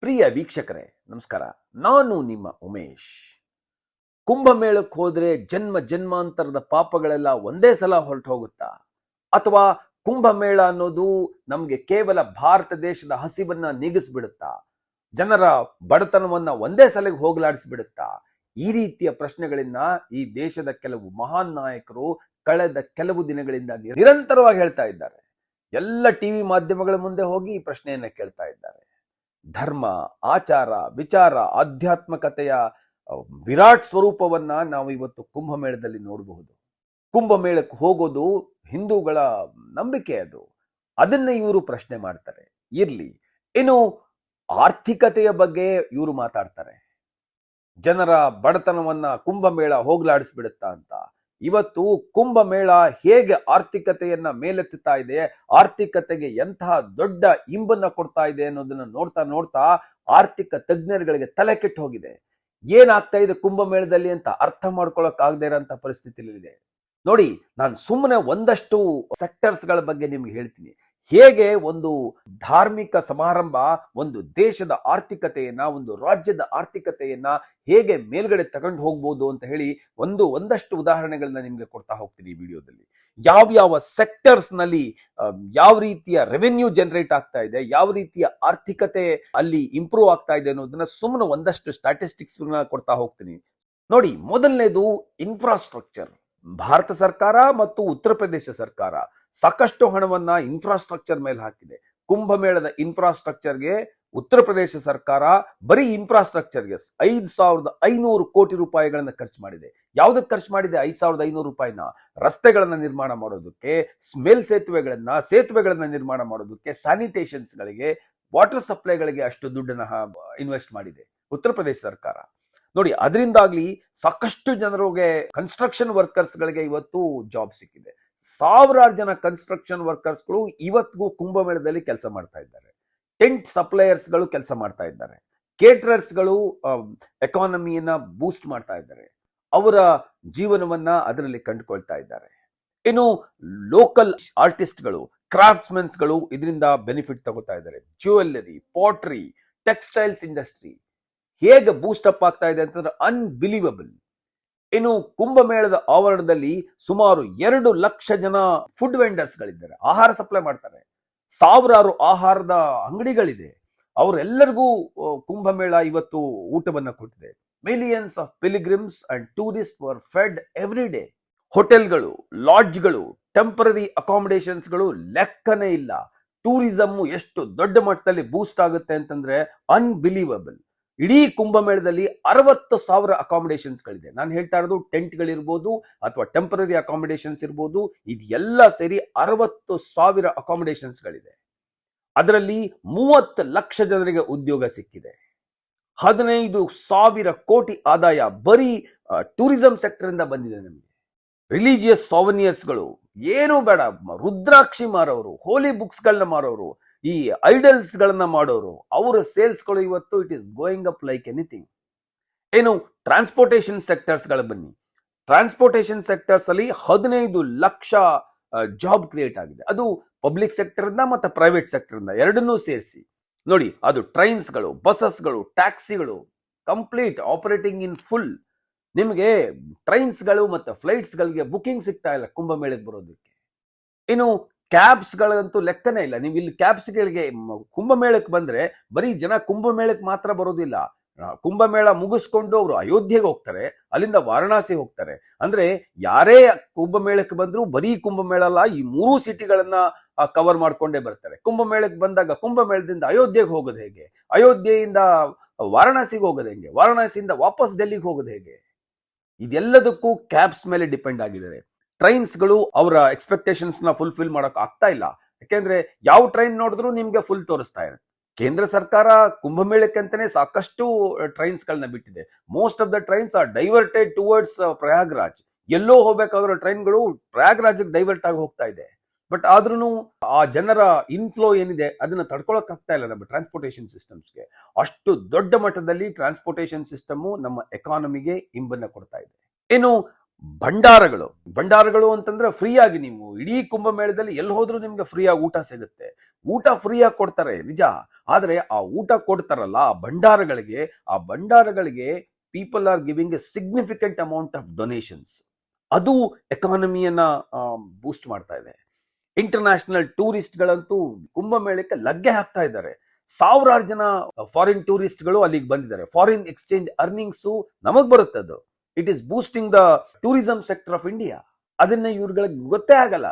ಪ್ರಿಯ ವೀಕ್ಷಕರೇ ನಮಸ್ಕಾರ. ನಾನು ನಿಮ್ಮ ಉಮೇಶ್. ಕುಂಭಮೇಳಕ್ಕೆ ಹೋದ್ರೆ ಜನ್ಮ ಜನ್ಮಾಂತರದ ಪಾಪಗಳೆಲ್ಲ ಒಂದೇ ಸಲ ಹೊರಟು ಹೋಗುತ್ತಾ, ಅಥವಾ ಕುಂಭಮೇಳ ಅನ್ನೋದು ನಮಗೆ ಕೇವಲ ಭಾರತ ದೇಶದ ಹಸಿವನ್ನ ನೀಗಿಸ್ಬಿಡುತ್ತಾ, ಜನರ ಬಡತನವನ್ನ ಒಂದೇ ಸಲಗೆ ಹೋಗಲಾಡಿಸ್ಬಿಡುತ್ತಾ? ಈ ರೀತಿಯ ಪ್ರಶ್ನೆಗಳನ್ನ ಈ ದೇಶದ ಕೆಲವು ಮಹಾನ್ ನಾಯಕರು ಕಳೆದ ಕೆಲವು ದಿನಗಳಿಂದ ನಿರಂತರವಾಗಿ ಹೇಳ್ತಾ ಇದ್ದಾರೆ. ಎಲ್ಲ ಟಿವಿ ಮಾಧ್ಯಮಗಳ ಮುಂದೆ ಹೋಗಿ ಈ ಪ್ರಶ್ನೆಯನ್ನ ಕೇಳ್ತಾ ಇದ್ದಾರೆ. ಧರ್ಮ, ಆಚಾರ, ವಿಚಾರ, ಆಧ್ಯಾತ್ಮಿಕತೆಯ ವಿರಾಟ್ ಸ್ವರೂಪವನ್ನ ನಾವು ಇವತ್ತು ಕುಂಭಮೇಳದಲ್ಲಿ ನೋಡಬಹುದು. ಕುಂಭಮೇಳಕ್ಕೆ ಹೋಗೋದು ಹಿಂದೂಗಳ ನಂಬಿಕೆ, ಅದನ್ನ ಇವರು ಪ್ರಶ್ನೆ ಮಾಡ್ತಾರೆ. ಇರ್ಲಿ, ಇನ್ನು ಆರ್ಥಿಕತೆಯ ಬಗ್ಗೆ ಇವರು ಮಾತಾಡ್ತಾರೆ. ಜನರ ಬಡತನವನ್ನ ಕುಂಭಮೇಳ ಹೋಗ್ಲಾಡಿಸ್ಬಿಡುತ್ತಾ ಅಂತ. ಇವತ್ತು ಕುಂಭಮೇಳ ಹೇಗೆ ಆರ್ಥಿಕತೆಯನ್ನ ಮೇಲೆತ್ತುತ್ತಾ ಇದೆ, ಆರ್ಥಿಕತೆಗೆ ಎಂತಹ ದೊಡ್ಡ ಇಂಬನ್ನ ಕೊಡ್ತಾ ಇದೆ ಅನ್ನೋದನ್ನ ನೋಡ್ತಾ ನೋಡ್ತಾ ಆರ್ಥಿಕ ತಜ್ಞರುಗಳಿಗೆ ತಲೆ ಕೆಟ್ಟು ಹೋಗಿದೆ. ಏನಾಗ್ತಾ ಇದೆ ಕುಂಭಮೇಳದಲ್ಲಿ ಅಂತ ಅರ್ಥ ಮಾಡ್ಕೊಳಕ್ ಆಗದೆ ಇರೋಂಥ ಪರಿಸ್ಥಿತಿಯಲ್ಲಿದೆ. ನೋಡಿ, ನಾನು ಸುಮ್ಮನೆ ಒಂದಷ್ಟು ಸೆಕ್ಟರ್ಸ್ಗಳ ಬಗ್ಗೆ ನಿಮ್ಗೆ ಹೇಳ್ತೀನಿ. ಹೇಗೆ ಒಂದು ಧಾರ್ಮಿಕ ಸಮಾರಂಭ ಒಂದು ದೇಶದ ಆರ್ಥಿಕತೆಯನ್ನ, ಒಂದು ರಾಜ್ಯದ ಆರ್ಥಿಕತೆಯನ್ನ ಹೇಗೆ ಮೇಲ್ಗಡೆ ತಗೊಂಡು ಹೋಗ್ಬೋದು ಅಂತ ಹೇಳಿ ಒಂದಷ್ಟು ಉದಾಹರಣೆಗಳನ್ನ ನಿಮ್ಗೆ ಕೊಡ್ತಾ ಹೋಗ್ತೀನಿ ಈ ವಿಡಿಯೋದಲ್ಲಿ. ಯಾವ ಸೆಕ್ಟರ್ಸ್ ನಲ್ಲಿ ಯಾವ ರೀತಿಯ ರೆವೆನ್ಯೂ ಜನರೇಟ್ ಆಗ್ತಾ ಇದೆ, ಯಾವ ರೀತಿಯ ಆರ್ಥಿಕತೆ ಅಲ್ಲಿ ಇಂಪ್ರೂವ್ ಆಗ್ತಾ ಇದೆ ಅನ್ನೋದನ್ನ ಸುಮ್ಮನೆ ಒಂದಷ್ಟು ಸ್ಟ್ಯಾಟಿಸ್ಟಿಕ್ಸ್ ಕೊಡ್ತಾ ಹೋಗ್ತೀನಿ. ನೋಡಿ, ಮೊದಲನೇದು ಇನ್ಫ್ರಾಸ್ಟ್ರಕ್ಚರ್. ಭಾರತ ಸರ್ಕಾರ ಮತ್ತು ಉತ್ತರ ಪ್ರದೇಶ ಸರ್ಕಾರ ಸಾಕಷ್ಟು ಹಣವನ್ನ ಇನ್ಫ್ರಾಸ್ಟ್ರಕ್ಚರ್ ಮೇಲೆ ಹಾಕಿದೆ. ಕುಂಭಮೇಳದ ಇನ್ಫ್ರಾಸ್ಟ್ರಕ್ಚರ್ಗೆ ಉತ್ತರ ಪ್ರದೇಶ ಸರ್ಕಾರ ಬರೀ ಇನ್ಫ್ರಾಸ್ಟ್ರಕ್ಚರ್ಗೆ 5,500 ಕೋಟಿ ರೂಪಾಯಿಗಳನ್ನ ಖರ್ಚು ಮಾಡಿದೆ. ಯಾವ್ದಕ್ಕೆ ಖರ್ಚು ಮಾಡಿದೆ 5,500 ರೂಪಾಯಿನ? ರಸ್ತೆಗಳನ್ನ ನಿರ್ಮಾಣ ಮಾಡೋದಕ್ಕೆ, ಸೇತುವೆಗಳನ್ನ ನಿರ್ಮಾಣ ಮಾಡೋದಕ್ಕೆ, ಸ್ಯಾನಿಟೇಷನ್ಸ್ ಗಳಿಗೆ, ವಾಟರ್ ಸಪ್ಲೈಗಳಿಗೆ ಅಷ್ಟು ದುಡ್ಡನ್ನ ಇನ್ವೆಸ್ಟ್ ಮಾಡಿದೆ ಉತ್ತರ ಪ್ರದೇಶ ಸರ್ಕಾರ. ನೋಡಿ, ಅದರಿಂದಾಗ್ಲಿ ಸಾಕಷ್ಟು ಜನರಿಗೆ, ಕನ್ಸ್ಟ್ರಕ್ಷನ್ ವರ್ಕರ್ಸ್ ಗಳಿಗೆ ಇವತ್ತು ಜಾಬ್ ಸಿಕ್ಕಿದೆ. ಸಾವಿರಾರು ಜನ ಕನ್ಸ್ಟ್ರಕ್ಷನ್ ವರ್ಕರ್ಸ್ಗಳು ಇವತ್ತಿಗೂ ಕುಂಭಮೇಳದಲ್ಲಿ ಕೆಲಸ ಮಾಡ್ತಾ ಇದ್ದಾರೆ. ಟೆಂಟ್ ಸಪ್ಲೈಯರ್ಸ್ ಗಳು ಕೆಲಸ ಮಾಡ್ತಾ ಇದ್ದಾರೆ. ಕೇಟರರ್ಸ್ ಗಳು ಎಕಾನಮಿಯನ್ನ ಬೂಸ್ಟ್ ಮಾಡ್ತಾ ಇದ್ದಾರೆ. ಅವರ ಜೀವನವನ್ನ ಅದರಲ್ಲಿ ಕಂಡುಕೊಳ್ತಾ ಇದ್ದಾರೆ. ಇನ್ನು ಲೋಕಲ್ ಆರ್ಟಿಸ್ಟ್ಗಳು, ಕ್ರಾಫ್ಟ್ಸ್ಮನ್ಸ್ ಗಳು ಇದರಿಂದ ಬೆನಿಫಿಟ್ ತಗೋತಾ ಇದ್ದಾರೆ. ಜ್ಯುವೆಲ್ಲರಿ, ಪಾಟ್ರಿ, ಟೆಕ್ಸ್ಟೈಲ್ಸ್ ಇಂಡಸ್ಟ್ರಿ ಹೇಗೆ ಬೂಸ್ಟ್ ಅಪ್ ಆಗ್ತಾ ಇದೆ ಅಂತಂದ್ರೆ ಅನ್ಬಿಲೀವಬಲ್. ಇನ್ನು ಕುಂಭಮೇಳದ ಆವರಣದಲ್ಲಿ ಸುಮಾರು 2 ಲಕ್ಷ ಜನ ಫುಡ್ ವೆಂಡರ್ಸ್ ಗಳಿದ್ದಾರೆ, ಆಹಾರ ಸಪ್ಲೈ ಮಾಡ್ತಾರೆ. ಸಾವಿರಾರು ಆಹಾರದ ಅಂಗಡಿಗಳಿದೆ. ಅವರೆಲ್ಲರಿಗೂ ಕುಂಭಮೇಳ ಇವತ್ತು ಊಟವನ್ನ ಕೊಟ್ಟಿದೆ. Millions of ಪಿಲಿಗ್ರಿಮ್ಸ್ and tourist var Fed every day. ಹೋಟೆಲ್ಗಳು, ಲಾಡ್ಜ್ಗಳು, ಟೆಂಪರರಿ ಅಕಾಮಿಡೇಷನ್ಸ್ಗಳು ಲೆಕ್ಕನೇ ಇಲ್ಲ. ಟೂರಿಸಮ್ ಎಷ್ಟು ದೊಡ್ಡ ಮಟ್ಟದಲ್ಲಿ ಬೂಸ್ಟ್ ಆಗುತ್ತೆ ಅಂತಂದ್ರೆ ಅನ್ಬಿಲೀವಬಲ್. ಇಡೀ ಕುಂಭಮೇಳದಲ್ಲಿ 60,000 ಅಕಾಮಿಡೇಷನ್ಸ್ ಗಳಿದೆ. ನಾನು ಹೇಳ್ತಾ ಇರೋದು ಟೆಂಟ್ಗಳಿರ್ಬೋದು ಅಥವಾ ಟೆಂಪರರಿ ಅಕಾಮಿಡೇಷನ್ಸ್ ಇರ್ಬೋದು, ಇದೆಲ್ಲ ಸೇರಿ 60,000 ಅಕಾಮಿಡೇಷನ್ಸ್ ಗಳಿದೆ. ಅದರಲ್ಲಿ 30 ಲಕ್ಷ ಜನರಿಗೆ ಉದ್ಯೋಗ ಸಿಕ್ಕಿದೆ. 15,000 ಕೋಟಿ ಆದಾಯ ಬರೀ ಟೂರಿಸಂ ಸೆಕ್ಟರ್ ಇಂದ ಬಂದಿದೆ ನಮಗೆ. ರಿಲಿಜಿಯಸ್ ಸಾವನಿಯರ್ಸ್ಗಳು, ಏನು ಬೇಡ, ರುದ್ರಾಕ್ಷಿ ಮಾರೋರು, ಹೋಲಿ ಬುಕ್ಸ್ ಗಳನ್ನ ಮಾರೋರು, ಈ ಐಡಲ್ಸ್ ಗಳನ್ನ ಮಾಡೋರು, ಅವರ ಸೇಲ್ಸ್ ಗಳು ಇವತ್ತು it is going up like anything. ಏನು ಟ್ರಾನ್ಸ್ಪೋರ್ಟೇಷನ್ ಸೆಕ್ಟರ್ಸ್ ಗಳ ಬನ್ನಿ. ಟ್ರಾನ್ಸ್ಪೋರ್ಟೇಷನ್ ಸೆಕ್ಟರ್ಸ್ ಅಲ್ಲಿ 15 ಲಕ್ಷ ಜಾಬ್ ಕ್ರಿಯೇಟ್ ಆಗಿದೆ. ಅದು ಪಬ್ಲಿಕ್ ಸೆಕ್ಟರ್ ಇಂದ ಮತ್ತೆ ಪ್ರೈವೇಟ್ ಸೆಕ್ಟರ್ ಇಂದ ಎರಡನ್ನೂ ಸೇರಿಸಿ ನೋಡಿ. ಅದು ಟ್ರೈನ್ಸ್ಗಳು, ಬಸ್ಸಸ್ಗಳು, ಟ್ಯಾಕ್ಸಿಗಳು ಕಂಪ್ಲೀಟ್ ಆಪರೇಟಿಂಗ್ ಇನ್ ಫುಲ್. ನಿಮಗೆ ಟ್ರೈನ್ಸ್ಗಳು ಮತ್ತೆ ಫ್ಲೈಟ್ಸ್ ಗಳಿಗೆ ಬುಕಿಂಗ್ ಸಿಗ್ತಾ ಇಲ್ಲ ಕುಂಭಮೇಳಕ್ಕೆ ಬರೋದಕ್ಕೆ. ಇನ್ನು ಕ್ಯಾಬ್ಸ್ ಗಳಂತೂ ಲೆಕ್ಕನೇ ಇಲ್ಲ. ನೀವು ಇಲ್ಲಿ ಕ್ಯಾಬ್ಸ್ ಗಳಿಗೆ ಕುಂಭಮೇಳಕ್ಕೆ ಬಂದ್ರೆ ಬರೀ ಜನ ಕುಂಭಮೇಳಕ್ಕೆ ಮಾತ್ರ ಬರೋದಿಲ್ಲ. ಕುಂಭಮೇಳ ಮುಗಿಸ್ಕೊಂಡು ಅವರು ಅಯೋಧ್ಯೆಗೆ ಹೋಗ್ತಾರೆ, ಅಲ್ಲಿಂದ ವಾರಣಾಸಿ ಹೋಗ್ತಾರೆ. ಅಂದ್ರೆ ಯಾರೇ ಕುಂಭಮೇಳಕ್ಕೆ ಬಂದ್ರು ಬರೀ ಕುಂಭಮೇಳ ಅಲ್ಲ, ಈ 3 ಸಿಟಿಗಳನ್ನ ಕವರ್ ಮಾಡ್ಕೊಂಡೇ ಬರ್ತಾರೆ. ಕುಂಭಮೇಳಕ್ಕೆ ಬಂದಾಗ ಕುಂಭಮೇಳದಿಂದ ಅಯೋಧ್ಯೆಗೆ ಹೋಗೋದು ಹೇಗೆ, ಅಯೋಧ್ಯೆಯಿಂದ ವಾರಣಾಸಿಗೆ ಹೋಗೋದು ಹೇಗೆ, ವಾರಣಾಸಿಯಿಂದ ವಾಪಸ್ ಡೆಲ್ಲಿಗೆ ಹೋಗೋದು ಹೇಗೆ? ಇದೆಲ್ಲದಕ್ಕೂ ಕ್ಯಾಬ್ಸ್ ಮೇಲೆ ಡಿಪೆಂಡ್ ಆಗಿದ್ದಾರೆ. ಟ್ರೈನ್ಸ್ಗಳು ಅವರ ಎಕ್ಸ್ಪೆಕ್ಟೇಷನ್ಸ್ ನ ಫುಲ್ಫಿಲ್ ಮಾಡಕ್ ಆಗ್ತಾ ಇಲ್ಲ. ಯಾಕೆಂದ್ರೆ ಯಾವ ಟ್ರೈನ್ ನೋಡಿದ್ರು ನಿಮ್ಗೆ ಫುಲ್ ತೋರಿಸ್ತಾ ಇದೆ. ಕೇಂದ್ರ ಸರ್ಕಾರ ಕುಂಭಮೇಳಕ್ಕೆ ಅಂತಾನೆ ಸಾಕಷ್ಟು ಟ್ರೈನ್ಸ್ ಗಳನ್ನ ಬಿಟ್ಟಿದೆ. Most of the trains are diverted towards Prayagraj. ಎಲ್ಲೋ ಹೋಗ್ಬೇಕಾದ್ರೂ ಟ್ರೈನ್ಗಳು ಪ್ರಯಾಗ್ರಾಜ್ ಡೈವರ್ಟ್ ಆಗಿ ಹೋಗ್ತಾ ಇದೆ. ಬಟ್ ಆದ್ರೂ ಆ ಜನರ ಇನ್ಫ್ಲೋ ಏನಿದೆ ಅದನ್ನ ತಡ್ಕೊಳಕ್ ಆಗ್ತಾ ಇಲ್ಲ ನಮ್ಮ ಟ್ರಾನ್ಸ್ಪೋರ್ಟೇಷನ್ ಸಿಸ್ಟಮ್ಸ್ಗೆ. ಅಷ್ಟು ದೊಡ್ಡ ಮಟ್ಟದಲ್ಲಿ ಟ್ರಾನ್ಸ್ಪೋರ್ಟೇಷನ್ ಸಿಸ್ಟಮ್ ನಮ್ಮ ಎಕಾನಮಿಗೆ ಇಂಬನ್ನ ಕೊಡ್ತಾ ಇದೆ. ಇನ್ನು ಭಂಡಾರಗಳು ಅಂತಂದ್ರೆ ಫ್ರೀ ಆಗಿ ನೀವು ಇಡೀ ಕುಂಭಮೇಳದಲ್ಲಿ ಎಲ್ಲಿ ಹೋದ್ರೂ ನಿಮ್ಗೆ ಫ್ರೀ ಆಗಿ ಊಟ ಸಿಗುತ್ತೆ. ಊಟ ಫ್ರೀ ಆಗಿ ಕೊಡ್ತಾರೆ ನಿಜ, ಆದ್ರೆ ಆ ಊಟ ಕೊಡ್ತಾರಲ್ಲ ಆ ಭಂಡಾರಗಳಿಗೆ people are giving a significant amount of donations. ಅದು ಎಕಾನಮಿಯನ್ನ ಬೂಸ್ಟ್ ಮಾಡ್ತಾ ಇದೆ. ಇಂಟರ್ನ್ಯಾಷನಲ್ ಟೂರಿಸ್ಟ್ಗಳಂತೂ ಕುಂಭಮೇಳಕ್ಕೆ ಲಗ್ಗೆ ಹಾಕ್ತಾ ಇದ್ದಾರೆ. ಸಾವಿರಾರು ಜನ ಫಾರಿನ್ ಟೂರಿಸ್ಟ್ಗಳು ಅಲ್ಲಿಗೆ ಬಂದಿದ್ದಾರೆ. ಫಾರಿನ್ ಎಕ್ಸ್ಚೇಂಜ್ ಅರ್ನಿಂಗ್ಸು ನಮಗ್ ಬರುತ್ತೆ. ಅದು it is boosting the tourism sector of India. ಅದನ್ನ ಇವ್ರುಗಳಿಗೆ ಗೊತ್ತೇ ಆಗಲ್ಲ,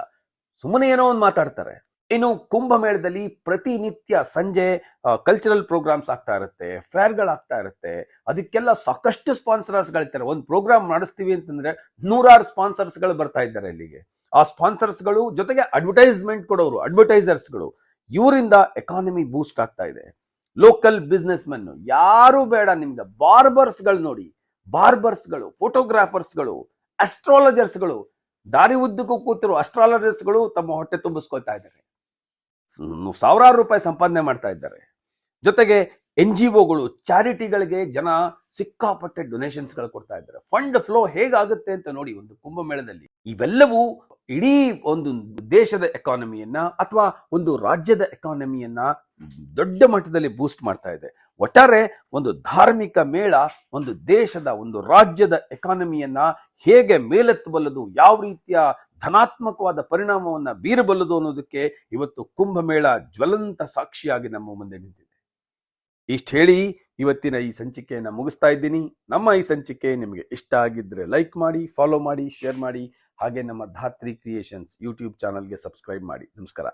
ಸುಮ್ಮನೆ ಏನೋ ಒಂದು ಮಾತಾಡ್ತಾರೆ. ಇನ್ನು ಕುಂಭಮೇಳದಲ್ಲಿ ಪ್ರತಿನಿತ್ಯ ಸಂಜೆ ಕಲ್ಚರಲ್ ಪ್ರೋಗ್ರಾಮ್ಸ್ ಆಗ್ತಾ ಇರುತ್ತೆ, ಫೇರ್ಗಳಾಗ್ತಾ ಇರುತ್ತೆ. ಅದಕ್ಕೆಲ್ಲ ಸಾಕಷ್ಟು ಸ್ಪಾನ್ಸರ್ಸ್ಗಳಿರ್ತಾರೆ. ಒಂದು ಪ್ರೋಗ್ರಾಮ್ ಮಾಡಿಸ್ತೀವಿ ಅಂತಂದ್ರೆ 100 ಸ್ಪಾನ್ಸರ್ಸ್ಗಳು ಬರ್ತಾ ಇದ್ದಾರೆ ಇಲ್ಲಿಗೆ. ಆ ಸ್ಪಾನ್ಸರ್ಸ್ಗಳು ಜೊತೆಗೆ ಅಡ್ವರ್ಟೈಸ್ಮೆಂಟ್ ಕೊಡೋರು, ಅಡ್ವರ್ಟೈಸರ್ಸ್ಗಳು. ಇವರಿಂದ ಎಕಾನಮಿ ಬೂಸ್ಟ್ ಆಗ್ತಾ ಇದೆ. ಲೋಕಲ್ ಬಿಸ್ನೆಸ್ ಮೆನ್ ಯಾರು ಬೇಡ, ನಿಮ್ಗೆ ಬಾರ್ಬರ್ಸ್ಗಳು ನೋಡಿ, ಬಾರ್ಬರ್ಸ್ಗಳು, ಫೋಟೋಗ್ರಾಫರ್ಸ್ಗಳು, ಅಸ್ಟ್ರಾಲಜರ್ಸ್ಗಳು, ದಾರಿ ಉದ್ದಕ್ಕೂ ಕೂತಿರೋ ಅಸ್ಟ್ರಾಲಜರ್ಸ್ಗಳು ತಮ್ಮ ಹೊಟ್ಟೆ ತುಂಬಿಸ್ಕೊಳ್ತಾ ಇದ್ದಾರೆ. ಸಾವಿರಾರು ರೂಪಾಯಿ ಸಂಪಾದನೆ ಮಾಡ್ತಾ ಇದ್ದಾರೆ. ಜೊತೆಗೆ NGOಗಳು, ಚಾರಿಟಿಗಳಿಗೆ ಜನ ಸಿಕ್ಕಾಪಟ್ಟೆ ಡೊನೇಷನ್ಸ್ಗಳು ಕೊಡ್ತಾ ಇದ್ದಾರೆ. ಫಂಡ್ ಫ್ಲೋ ಹೇಗಾಗುತ್ತೆ ಅಂತ ನೋಡಿ ಒಂದು ಕುಂಭಮೇಳದಲ್ಲಿ. ಇವೆಲ್ಲವೂ ಇಡೀ ಒಂದು ದೇಶದ ಎಕಾನಮಿಯನ್ನ ಅಥವಾ ಒಂದು ರಾಜ್ಯದ ಎಕಾನಮಿಯನ್ನ ದೊಡ್ಡ ಮಟ್ಟದಲ್ಲಿ ಬೂಸ್ಟ್ ಮಾಡ್ತಾ ಇದೆ. ಒಟ್ಟಾರೆ ಒಂದು ಧಾರ್ಮಿಕ ಮೇಳ ಒಂದು ದೇಶದ, ಒಂದು ರಾಜ್ಯದ ಎಕಾನಮಿಯನ್ನ ಹೇಗೆ ಮೇಲೆತ್ತಬಲ್ಲದು, ಯಾವ ರೀತಿಯ ಧನಾತ್ಮಕವಾದ ಪರಿಣಾಮವನ್ನ ಬೀರಬಲ್ಲದು ಅನ್ನೋದಕ್ಕೆ ಇವತ್ತು ಕುಂಭಮೇಳ ಜ್ವಲಂತ ಸಾಕ್ಷಿಯಾಗಿ ನಮ್ಮ ಮುಂದೆ ನಿಂತಿದೆ. ಇಷ್ಟು ಹೇಳಿ ಇವತ್ತಿನ ಈ ಸಂಚಿಕೆಯನ್ನು ಮುಗಿಸ್ತಾ ಇದ್ದೀನಿ. ನಮ್ಮ ಈ ಸಂಚಿಕೆ ನಿಮಗೆ ಇಷ್ಟ ಆಗಿದ್ರೆ ಲೈಕ್ ಮಾಡಿ, ಫಾಲೋ ಮಾಡಿ, ಶೇರ್ ಮಾಡಿ. ಹಾಗೆ ನಮ್ಮ ಧಾತ್ರಿ ಕ್ರಿಯೇಷನ್ಸ್ ಯೂಟ್ಯೂಬ್ ಚಾನಲ್ಗೆ ಸಬ್ಸ್ಕ್ರೈಬ್ ಮಾಡಿ. ನಮಸ್ಕಾರ.